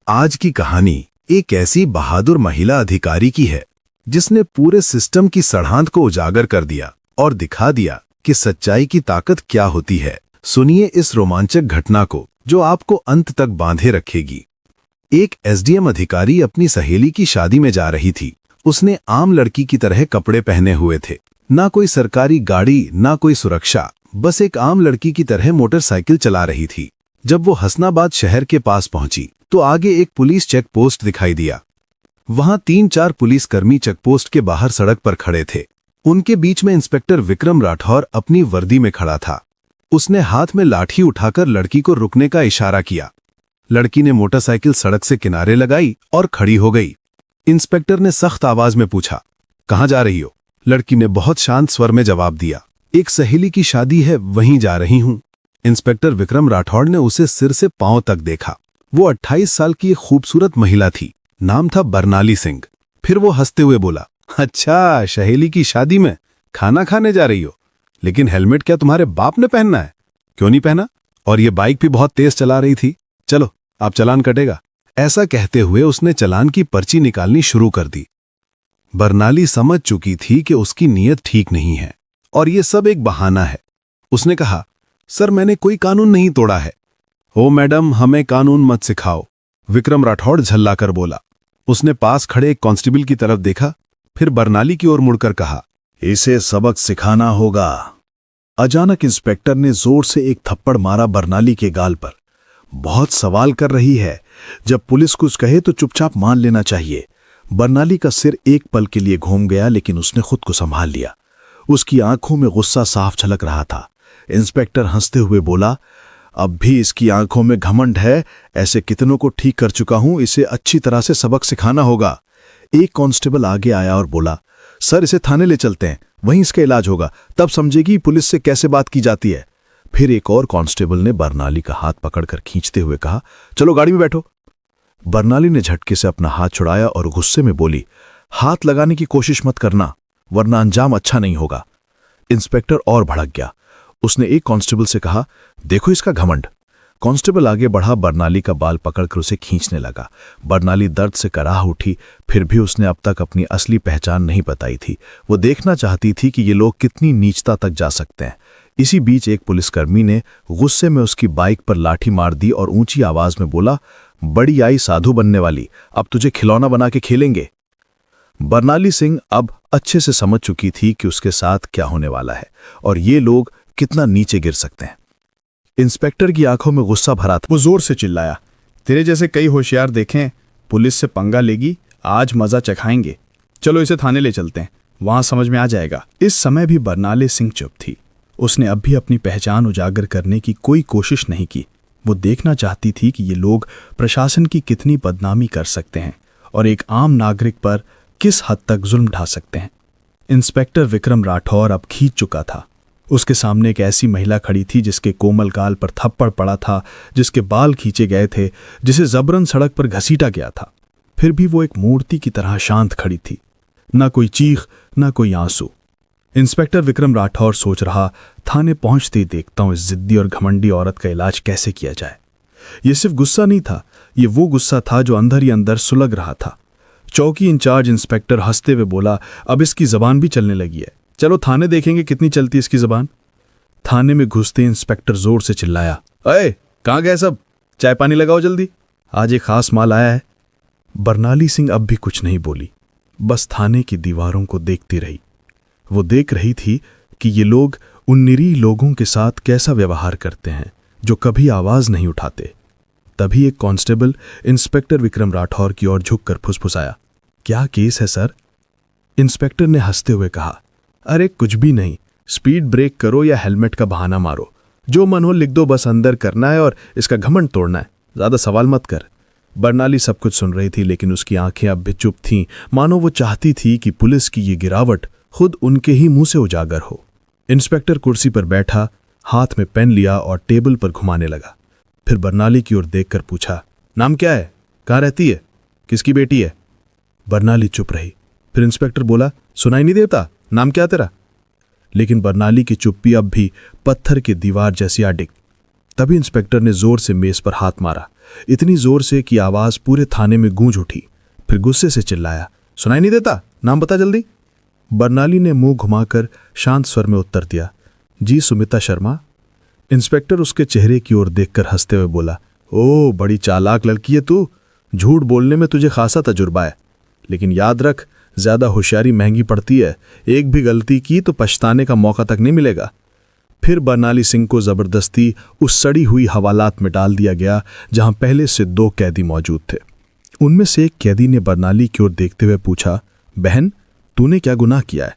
आज की कहानी एक ऐसी बहादुर महिला अधिकारी की है जिसने पूरे सिस्टम की सड़ांध को उजागर कर दिया और दिखा दिया कि सच्चाई की ताकत क्या होती है। सुनिए इस रोमांचक घटना को जो आपको अंत तक बांधे रखेगी। एक एसडीएम अधिकारी अपनी सहेली की शादी में जा रही थी। उसने आम लड़की की तरह कपड़े पहने हुए थे, ना कोई सरकारी गाड़ी ना कोई सुरक्षा, बस एक आम लड़की की तरह मोटरसाइकिल चला रही थी। जब वो हसनाबाद शहर के पास पहुंची तो आगे एक पुलिस चेक पोस्ट दिखाई दिया। वहां 3-4 पुलिसकर्मी चेकपोस्ट के बाहर सड़क पर खड़े थे। उनके बीच में इंस्पेक्टर विक्रम राठौर अपनी वर्दी में खड़ा था। उसने हाथ में लाठी उठाकर लड़की को रुकने का इशारा किया। लड़की ने मोटरसाइकिल सड़क से किनारे लगाई और खड़ी हो गई। इंस्पेक्टर ने सख्त आवाज में पूछा, कहां जा रही हो? लड़की ने बहुत शांत स्वर में जवाब दिया, एक सहेली की शादी है, वहीं जा रही हूं। इंस्पेक्टर विक्रम राठौड़ ने उसे सिर से पांव तक देखा। वो 28 साल की एक खूबसूरत महिला थी। नाम था बरनाली सिंह। फिर वो हंसते हुए बोला, अच्छा, सहेली की शादी में खाना खाने जा रही हो, लेकिन हेलमेट क्या तुम्हारे बाप ने पहनना है? क्यों नहीं पहना? और ये बाइक भी बहुत तेज चला रही थी। चलो, आप चालान कटेगा। ऐसा कहते हुए उसने चालान की पर्ची निकालनी शुरू कर दी। बरनाली समझ चुकी थी कि उसकी नीयत ठीक नहीं है और ये सब एक बहाना है। उसने कहा, सर, मैंने कोई कानून नहीं तोड़ा है। ओ मैडम, हमें कानून मत सिखाओ, विक्रम राठौड़ झल्लाकर बोला। उसने पास खड़े एक कांस्टेबल की तरफ देखा, फिर बरनाली की ओर मुड़कर कहा, इसे सबक सिखाना होगा। अचानक इंस्पेक्टर ने जोर से एक थप्पड़ मारा बरनाली के गाल पर। बहुत सवाल कर रही है, जब पुलिस कुछ कहे तो चुपचाप मान लेना चाहिए। बरनाली का सिर एक पल के लिए घूम गया, लेकिन उसने खुद को संभाल लिया। उसकी आंखों में गुस्सा साफ झलक रहा था। इंस्पेक्टर हंसते हुए बोला, अब भी इसकी आंखों में घमंड है। ऐसे कितनों को ठीक कर चुका हूं, इसे अच्छी तरह से सबक सिखाना होगा। एक कांस्टेबल आगे आया और बोला, सर, इसे थाने ले चलते हैं, वहीं इसका इलाज होगा, तब समझेगी पुलिस से कैसे बात की जाती है। फिर एक और कांस्टेबल ने बरनाली का हाथ पकड़कर खींचते हुए कहा, चलो गाड़ी में बैठो। बरनाली ने झटके से अपना हाथ छुड़ाया और गुस्से में बोली, हाथ लगाने की कोशिश मत करना, वरना अंजाम अच्छा नहीं होगा। इंस्पेक्टर और भड़क गया। उसने एक कांस्टेबल से कहा, देखो इसका घमंड। कांस्टेबल आगे बढ़ा, बरनाली का बाल पकड़कर उसे खींचने लगा। बरनाली दर्द से कराह उठी। फिर भी उसने अब तक अपनी असली पहचान नहीं बताई थी। वो देखना चाहती थी कि ये लोग कितनी नीचता तक जा सकते हैं। इसी बीच एक पुलिसकर्मी ने गुस्से में उसकी बाइक पर लाठी मार दी और ऊंची आवाज में बोला, बड़ी आई साधु बनने वाली, अब तुझे खिलौना बना के खेलेंगे। बरनाली सिंह अब अच्छे से समझ चुकी थी कि उसके साथ क्या होने वाला है और ये लोग कितना नीचे गिर सकते हैं। इंस्पेक्टर की आंखों में गुस्सा भरा था। वो जोर से चिल्लाया, तेरे जैसे कई होशियार देखें, पुलिस से पंगा लेगी, आज मजा चखाएंगे। चलो इसे थाने ले चलते हैं, वहां समझ में आ जाएगा। इस समय भी बरनाली सिंह चुप थी। उसने अब भी अपनी पहचान उजागर करने की कोई कोशिश नहीं की। वो देखना चाहती थी कि ये लोग प्रशासन की कितनी बदनामी कर सकते हैं और एक आम नागरिक पर किस हद तक जुल्म ढा सकते हैं। इंस्पेक्टर विक्रम राठौर अब खींच चुका था। उसके सामने एक ऐसी महिला खड़ी थी जिसके कोमल गाल पर थप्पड़ पड़ा था, जिसके बाल खींचे गए थे, जिसे जबरन सड़क पर घसीटा गया था। फिर भी वो एक मूर्ति की तरह शांत खड़ी थी, ना कोई चीख ना कोई आंसू। इंस्पेक्टर विक्रम राठौर सोच रहा, थाने पहुंचते ही देखता हूं इस जिद्दी और घमंडी औरत का इलाज कैसे किया जाए। ये सिर्फ गुस्सा नहीं था, ये वो गुस्सा था जो अंदर ही अंदर सुलग रहा था। चौकी इंचार्ज इंस्पेक्टर हंसते हुए बोला, अब इसकी जबान भी चलने लगी है, चलो थाने देखेंगे कितनी चलती है इसकी जबान। थाने में घुसते इंस्पेक्टर जोर से चिल्लाया, अरे कहां गए सब, चाय पानी लगाओ जल्दी, आज एक खास माल आया है। बरनाली सिंह अब भी कुछ नहीं बोली, बस थाने की दीवारों को देखती रही। वो देख रही थी कि ये लोग उन निरीह लोगों के साथ कैसा व्यवहार करते हैं जो कभी आवाज नहीं उठाते। तभी एक कांस्टेबल इंस्पेक्टर विक्रम राठौर की ओर झुककर फुसफुसाया, क्या केस है सर? इंस्पेक्टर ने हंसते हुए कहा, अरे कुछ भी नहीं, स्पीड ब्रेक करो या हेलमेट का बहाना मारो, जो मन हो लिख दो, बस अंदर करना है और इसका घमंड तोड़ना है, ज्यादा सवाल मत कर। बरनाली सब कुछ सुन रही थी, लेकिन उसकी आंखें अब भी चुप थीं, मानो वो चाहती थी कि पुलिस की ये गिरावट खुद उनके ही मुंह से उजागर हो। इंस्पेक्टर कुर्सी पर बैठा, हाथ में पेन लिया और टेबल पर घुमाने लगा। फिर बरनाली की ओर देखकर पूछा, नाम क्या है, कहाँ रहती है, किसकी बेटी है? बरनाली चुप रही। फिर इंस्पेक्टर बोला, सुनाई नहीं देता, नाम क्या तेरा? लेकिन बरनाली की चुप्पी अब भी पत्थर की दीवार जैसी अडिग। तभी इंस्पेक्टर ने जोर से मेज पर हाथ मारा, इतनी जोर से कि आवाज पूरे थाने में गूंज उठी। फिर गुस्से से चिल्लाया, सुनाई नहीं देता? नाम बता जल्दी। बरनाली ने मुंह घुमाकर शांत स्वर में उत्तर दिया, जी सुमिता शर्मा। इंस्पेक्टर उसके चेहरे की ओर देखकर हंसते हुए बोला, ओ बड़ी चालाक लड़की है तू, झूठ बोलने में तुझे खासा तजुर्बा है, लेकिन याद रख ज्यादा होशियारी महंगी पड़ती है, एक भी गलती की तो पछताने का मौका तक नहीं मिलेगा। फिर बरनाली सिंह को जबरदस्ती उस सड़ी हुई हवालात में डाल दिया गया जहां पहले से 2 कैदी मौजूद थे। उनमें से एक कैदी ने बरनाली की ओर देखते हुए पूछा, बहन तूने क्या गुनाह किया है?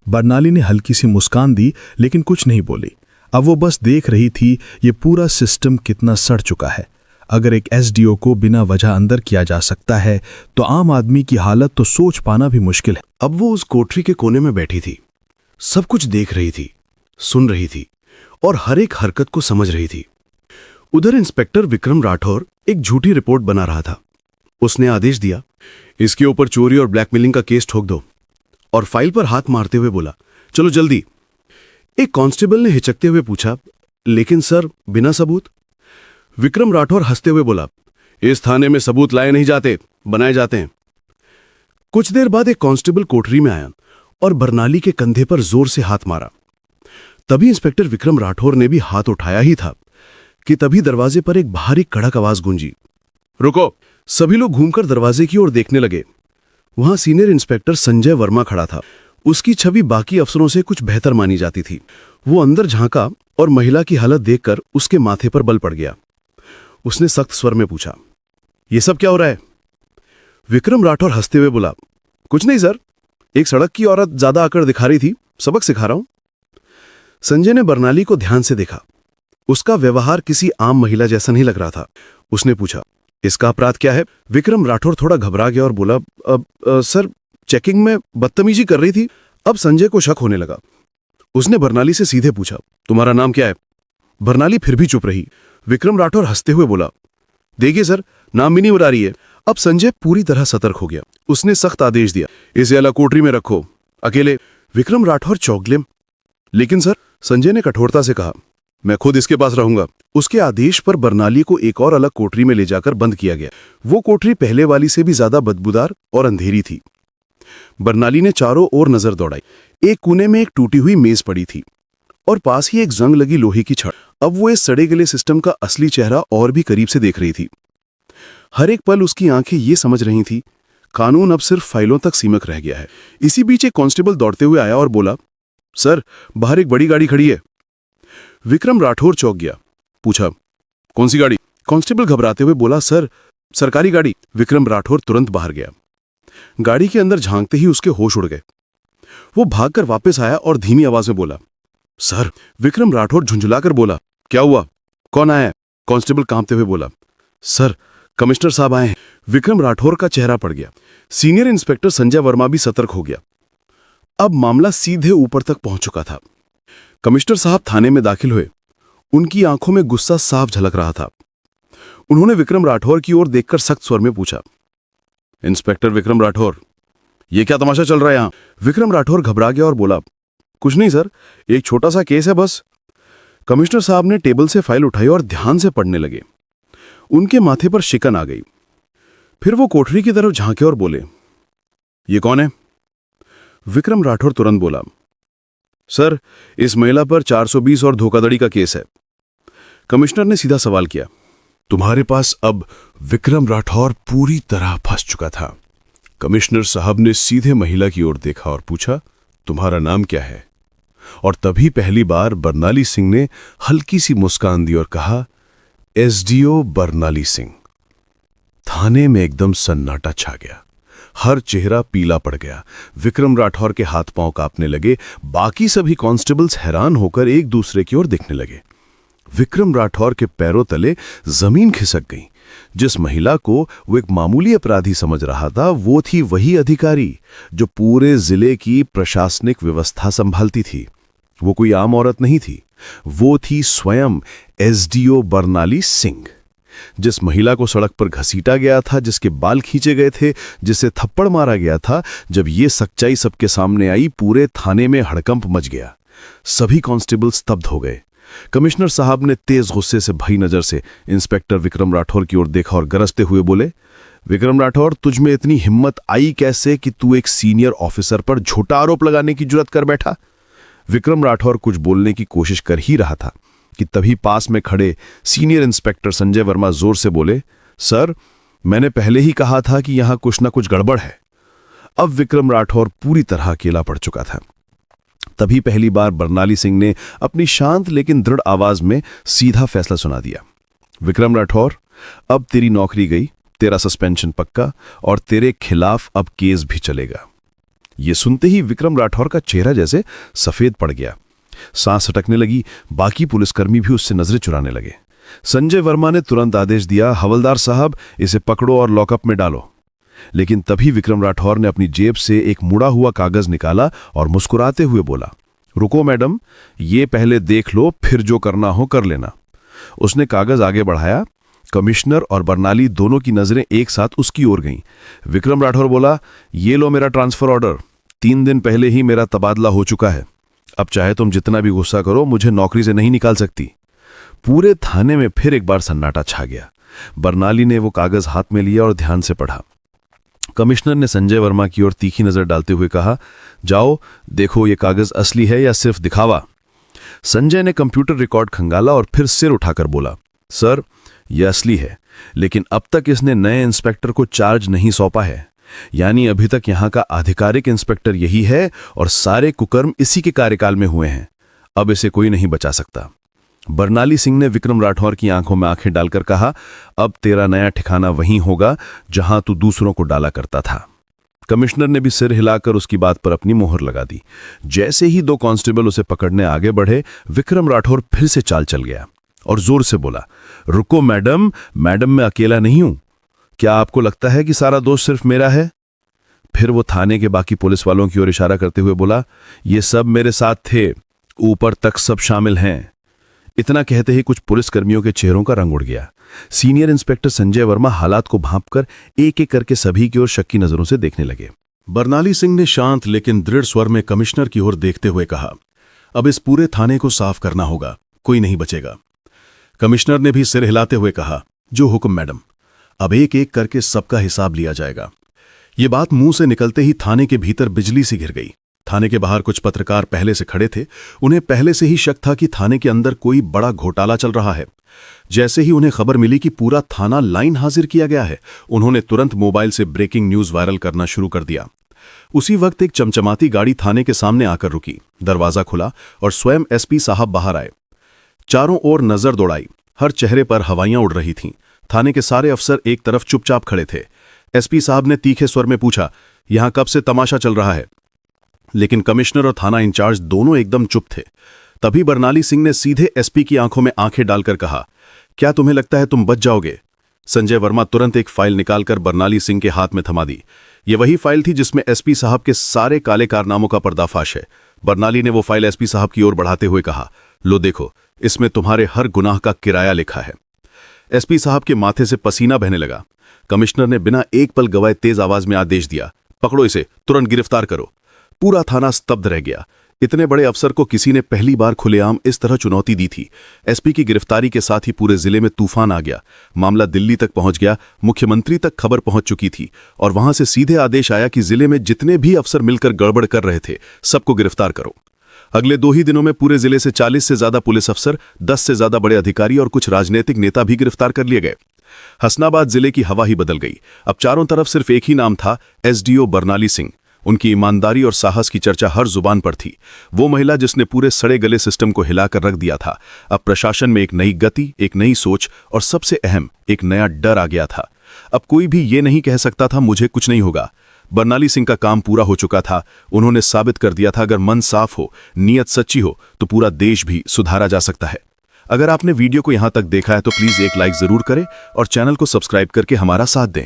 बरनाली ने हल्की सी मुस्कान दी लेकिन कुछ नहीं बोली। अब वो बस देख रही थी ये पूरा सिस्टम कितना सड़ चुका है। अगर एक एसडीओ को बिना वजह अंदर किया जा सकता है तो आम आदमी की हालत तो सोच पाना भी मुश्किल है। अब वो उस कोठरी के कोने में बैठी थी, सब कुछ देख रही थी, सुन रही थी और हर एक हरकत को समझ रही थी। उधर इंस्पेक्टर विक्रम राठौर एक झूठी रिपोर्ट बना रहा था। उसने आदेश दिया, इसके ऊपर चोरी और ब्लैकमेलिंग का केस ठोक दो, और फाइल पर हाथ मारते हुए बोला, चलो जल्दी। एक कांस्टेबल ने हिचकते हुए पूछा, लेकिन सर बिना सबूत? विक्रम राठौर हंसते हुए बोला, इस थाने में सबूत लाए नहीं जाते, बनाए जाते हैं। कुछ देर बाद एक कांस्टेबल कोठरी में आया और बरनाली के कंधे पर जोर से हाथ मारा। तभी इंस्पेक्टर विक्रम राठौर ने भी हाथ उठाया ही था कि तभी दरवाजे पर एक भारी कड़क आवाज गूंजी, रुको। सभी लोग घूमकर दरवाजे की ओर देखने लगे। वहां सीनियर इंस्पेक्टर संजय वर्मा खड़ा था। उसकी छवि बाकी अफसरों से कुछ बेहतर मानी जाती थी। वो अंदर झांका और महिला की हालत देखकर उसके माथे पर बल पड़ गया। उसने सख्त स्वर में पूछा, ये सब क्या हो रहा है? विक्रम राठौर हंसते हुए बोला, कुछ नहीं सर, एक सड़क की औरत ज्यादा आकर दिखा रही थी, सबक सिखा रहा हूं। संजय ने बरनाली को ध्यान से देखा। उसका व्यवहार किसी आम महिला जैसा नहीं लग रहा था। उसने पूछा, इसका अपराध क्या है? विक्रम राठौर थोड़ा घबरा गया और बोला, सर चेकिंग में बदतमीजी कर रही थी। अब संजय को शक होने लगा। उसने बरनाली से सीधे पूछा, तुम्हारा नाम क्या है? बरनाली फिर भी चुप रही। विक्रम राठौर हंसते हुए बोला, देखिए सर, नाम भी नहीं बता रही है। अब संजय पूरी तरह सतर्क हो गया। उसने सख्त आदेश दिया, इसे अलग कोठरी में रखो, अकेले। विक्रम राठौर चौंक, लेकिन सर, संजय ने कठोरता से कहा, मैं खुद इसके पास रहूंगा। उसके आदेश पर बरनाली को एक और अलग कोठरी में ले जाकर बंद किया गया। वो कोठरी पहले वाली से भी ज्यादा बदबूदार और अंधेरी थी। बरनाली ने चारों ओर नजर दौड़ाई। एक कोने में एक टूटी हुई मेज पड़ी थी और पास ही एक जंग लगी लोहे की छड़। अब वो इस सड़े गले सिस्टम का असली चेहरा और भी करीब से देख रही थी। हर एक पल उसकी आंखें ये समझ रही थी, कानून अब सिर्फ फाइलों तक सीमित रह गया है। इसी बीच एक कांस्टेबल दौड़ते हुए आया और बोला, सर बाहर एक बड़ी गाड़ी खड़ी है। विक्रम राठौर चौंक गया। पूछा, कौन सी गाड़ी? कांस्टेबल घबराते हुए बोला, सर सरकारी गाड़ी। विक्रम राठौर तुरंत बाहर गया। गाड़ी के अंदर झांकते ही उसके होश उड़ गए। वो भागकर वापस आया और धीमी आवाज में बोला, सर। विक्रम राठौर झुंझुलाकर बोला, क्या हुआ? कौन आया है? कांस्टेबल कांपते हुए बोला, सर कमिश्नर साहब आए हैं। विक्रम राठौर का चेहरा पड़ गया। सीनियर इंस्पेक्टर संजय वर्मा भी सतर्क हो गया। अब मामला सीधे ऊपर तक पहुंच चुका था। कमिश्नर साहब थाने में दाखिल हुए। उनकी आंखों में गुस्सा साफ झलक रहा था। उन्होंने विक्रम राठौर की ओर देखकर सख्त स्वर में पूछा, इंस्पेक्टर विक्रम राठौर, ये क्या तमाशा चल रहा है यहां? विक्रम राठौर घबरा गया और बोला, कुछ नहीं सर, एक छोटा सा केस है बस। कमिश्नर साहब ने टेबल से फाइल उठाई और ध्यान से पढ़ने लगे। उनके माथे पर शिकन आ गई। फिर वो कोठरी की तरफ झांके और बोले, ये कौन है? विक्रम राठौर तुरंत बोला, सर इस महिला पर 420 और धोखाधड़ी का केस है। कमिश्नर ने सीधा सवाल किया, तुम्हारे पास? अब विक्रम राठौर पूरी तरह फंस चुका था। कमिश्नर साहब ने सीधे महिला की ओर देखा और पूछा, तुम्हारा नाम क्या है? और तभी पहली बार बरनाली सिंह ने हल्की सी मुस्कान दी और कहा, एसडीओ बरनाली सिंह। थाने में एकदम सन्नाटा छा गया। हर चेहरा पीला पड़ गया। विक्रम राठौर के हाथ पांव कांपने लगे। बाकी सभी कांस्टेबल्स हैरान होकर एक दूसरे की ओर देखने लगे। विक्रम राठौर के पैरों तले जमीन खिसक गई। जिस महिला को वो एक मामूली अपराधी समझ रहा था, वो थी वही अधिकारी जो पूरे जिले की प्रशासनिक व्यवस्था संभालती थी। वो कोई आम औरत नहीं थी, वो थी स्वयं एसडीओ बरनाली सिंह। जिस महिला को सड़क पर घसीटा गया था, जिसके बाल खींचे गए थे, जिसे थप्पड़ मारा गया था, जब ये सच्चाई सबके सामने आई, पूरे थाने में हड़कंप मच गया। सभी कांस्टेबल स्तब्ध हो गए। कमिश्नर साहब ने तेज गुस्से से भई नजर से इंस्पेक्टर विक्रम राठौर की ओर देखा और गरजते हुए बोले, विक्रम राठौर, तुझ में इतनी हिम्मत आई कैसे कि तू एक सीनियर ऑफिसर पर झूठा आरोप लगाने की जुर्रत कर बैठा? विक्रम राठौर कुछ बोलने की कोशिश कर ही रहा था कि तभी पास में खड़े सीनियर इंस्पेक्टर संजय वर्मा जोर से बोले, सर, मैंने पहले ही कहा था कि यहां कुछ ना कुछ गड़बड़ है। अब विक्रम राठौर पूरी तरह अकेला पड़ चुका था। तभी पहली बार बरनाली सिंह ने अपनी शांत लेकिन दृढ़ आवाज में सीधा फैसला सुना दिया, विक्रम राठौर, अब तेरी नौकरी गई, तेरा सस्पेंशन पक्का और तेरे खिलाफ अब केस भी चलेगा। यह सुनते ही विक्रम राठौर का चेहरा जैसे सफेद पड़ गया, सांस अटकने लगी। बाकी पुलिसकर्मी भी उससे नजरें चुराने लगे। संजय वर्मा ने तुरंत आदेश दिया, हवलदार साहब, इसे पकड़ो और लॉकअप में डालो। लेकिन तभी विक्रम राठौर ने अपनी जेब से एक मुड़ा हुआ कागज निकाला और मुस्कुराते हुए बोला, रुको मैडम, ये पहले देख लो, फिर जो करना हो कर लेना। उसने कागज आगे बढ़ाया। कमिश्नर और बरनाली दोनों की नजरें एक साथ उसकी ओर गईं। विक्रम राठौर बोला, ये लो मेरा ट्रांसफर ऑर्डर, 3 दिन पहले ही मेरा तबादला हो चुका है। अब चाहे तुम जितना भी गुस्सा करो, मुझे नौकरी से नहीं निकाल सकती। पूरे थाने में फिर एक बार सन्नाटा छा गया। बरनाली ने वो कागज हाथ में लिया और ध्यान से पढ़ा। कमिश्नर ने संजय वर्मा की ओर तीखी नजर डालते हुए कहा, जाओ देखो ये कागज असली है या सिर्फ दिखावा। संजय ने कंप्यूटर रिकॉर्ड खंगाला और फिर सिर उठाकर बोला, सर, यह असली है, लेकिन अब तक इसने नए इंस्पेक्टर को चार्ज नहीं सौंपा है। यानी अभी तक यहां का आधिकारिक इंस्पेक्टर यही है और सारे कुकर्म इसी के कार्यकाल में हुए हैं। अब इसे कोई नहीं बचा सकता। बरनाली सिंह ने विक्रम राठौर की आंखों में आंखें डालकर कहा, अब तेरा नया ठिकाना वहीं होगा जहां तू दूसरों को डाला करता था। कमिश्नर ने भी सिर हिलाकर उसकी बात पर अपनी मोहर लगा दी। जैसे ही 2 कांस्टेबल उसे पकड़ने आगे बढ़े, विक्रम राठौर फिर से चाल चल गया और जोर से बोला, रुको मैडम, मैं अकेला नहीं हूं। क्या आपको लगता है कि सारा दोष सिर्फ मेरा है? फिर वो थाने के बाकी पुलिस वालों की ओर इशारा करते हुए बोला, ये सब मेरे साथ थे, ऊपर तक सब शामिल हैं। इतना कहते ही कुछ पुलिसकर्मियों के चेहरों का रंग उड़ गया। सीनियर इंस्पेक्टर संजय वर्मा हालात को भांपकर एक एक करके सभी की ओर शक की नजरों से देखने लगे। बरनाली सिंह ने शांत लेकिन दृढ़ स्वर में कमिश्नर की ओर देखते हुए कहा, अब इस पूरे थाने को साफ करना होगा, कोई नहीं बचेगा। कमिश्नर ने भी सिर हिलाते हुए कहा, जो हुक्म मैडम, अब एक एक करके सबका हिसाब लिया जाएगा। ये बात मुंह से निकलते ही थाने के भीतर बिजली सी गिर गई। थाने के बाहर कुछ पत्रकार पहले से खड़े थे। उन्हें पहले से ही शक था कि थाने के अंदर कोई बड़ा घोटाला चल रहा है। जैसे ही उन्हें खबर मिली कि पूरा थाना लाइन हाजिर किया गया है, उन्होंने तुरंत मोबाइल से ब्रेकिंग न्यूज वायरल करना शुरू कर दिया। उसी वक्त एक चमचमाती गाड़ी थाने के सामने आकर रुकी। दरवाजा खुला और स्वयं एसपी साहब बाहर आए। चारों ओर नजर दौड़ाई, हर चेहरे पर हवाइयां उड़ रही थीं। थाने के सारे अफसर एक तरफ चुपचाप खड़े थे। एसपी साहब ने तीखे स्वर में पूछा, यहां कब से तमाशा चल रहा है? लेकिन कमिश्नर और थाना इंचार्ज दोनों एकदम चुप थे। तभी बरनाली सिंह ने सीधे एसपी की आंखों में आंखें डालकर कहा, क्या तुम्हें लगता है तुम बच जाओगे? संजय वर्मा तुरंत एक फाइल निकालकर बरनाली सिंह के हाथ में थमा दी। ये वही फाइल थी जिसमें एसपी साहब के सारे काले कारनामों का पर्दाफाश है। बरनाली ने वो फाइल एसपी साहब की ओर बढ़ाते हुए कहा, लो देखो, इसमें तुम्हारे हर गुनाह का किराया लिखा है। एसपी साहब के माथे से पसीना बहने लगा। कमिश्नर ने बिना एक पल गवाए तेज आवाज में आदेश दिया, पकड़ो इसे, तुरंत गिरफ्तार करो। पूरा थाना स्तब्ध रह गया। इतने बड़े अफसर को किसी ने पहली बार खुलेआम इस तरह चुनौती दी थी। एसपी की गिरफ्तारी के साथ ही पूरे जिले में तूफान आ गया। मामला दिल्ली तक पहुंच गया। मुख्यमंत्री तक खबर पहुंच चुकी थी और वहां से सीधे आदेश आया कि जिले में जितने भी अफसर मिलकर गड़बड़ कर रहे थे, सबको गिरफ्तार करो। अगले 2 ही दिनों में पूरे जिले से 40 से ज्यादा पुलिस अफसर, 10 से ज्यादा बड़े अधिकारी और कुछ राजनीतिक नेता भी गिरफ्तार कर लिए गए। हसनाबाद जिले की हवा ही बदल गई। अब चारों तरफ सिर्फ एक ही नाम था, एसडीओ बरनाली सिंह। उनकी ईमानदारी और साहस की चर्चा हर जुबान पर थी। वो महिला जिसने पूरे सड़े गले सिस्टम को हिलाकर रख दिया था। अब प्रशासन में एक नई गति, एक नई सोच और सबसे अहम, एक नया डर आ गया था। अब कोई भी ये नहीं कह सकता था मुझे कुछ नहीं होगा। बरनाली सिंह का काम पूरा हो चुका था। उन्होंने साबित कर दिया था अगर मन साफ हो, नीयत सच्ची हो, तो पूरा देश भी सुधारा जा सकता है। अगर आपने वीडियो को यहां तक देखा है तो प्लीज एक लाइक जरूर करें और चैनल को सब्सक्राइब करके हमारा साथ दें।